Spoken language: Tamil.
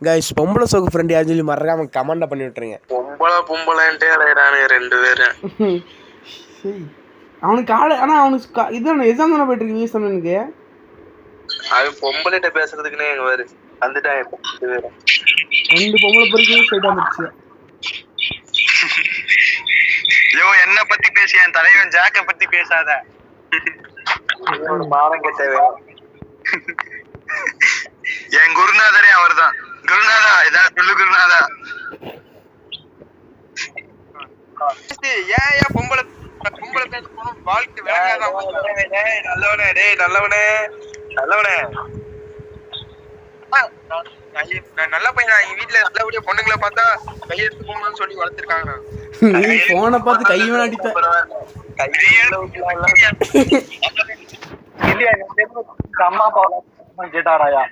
கைஸ் பொம்பளை சோக்கு ஃப்ரெண்ட் யாருன்னு சொல்லி மறக்காம கமெண்ட் பண்ணி விட்டுருங்க. பொம்பளைன்ட்டே அலையறானுங்க 2 பேரும். அவனுக்கு ஆனா அவனுக்கு இதான் எக்ஸாம் தானே போயிட்டு இருக்கு சொன்னனுக்கு. அவன் பொம்பளைட்ட பேசுறதுக்குன்னே எங்க வேறு வந்துட்டான். 2 பொம்பளை பொறுக்கவே ஸ்ட்ரைட் வந்துருச்சு. ஐயோ என்ன பத்தி பேசி என் தலைவன் ஜாக்க பத்தி பேசாத. மானம் கெட்டவன். என் குருநாதரே அவர்தான். குருநாதா ஏதாவது சொல்லு குருநாதா. ஏன் பொம்பளை பேச போனோம் வாழ்க்கை விளங்காதான். நல்லவனே டேய் நல்லவனே நல்லவனே நல்ல பையனா. எங்க வீட்டுல நல்லபடியா பொண்ணுங்களை பார்த்தா கையெடுத்து போகணும்னு சொல்லி வளர்த்துருக்காங்க. நீ போனை பார்த்து கை வேணாடிட்ட அம்மா அப்பா கேட்டாராயா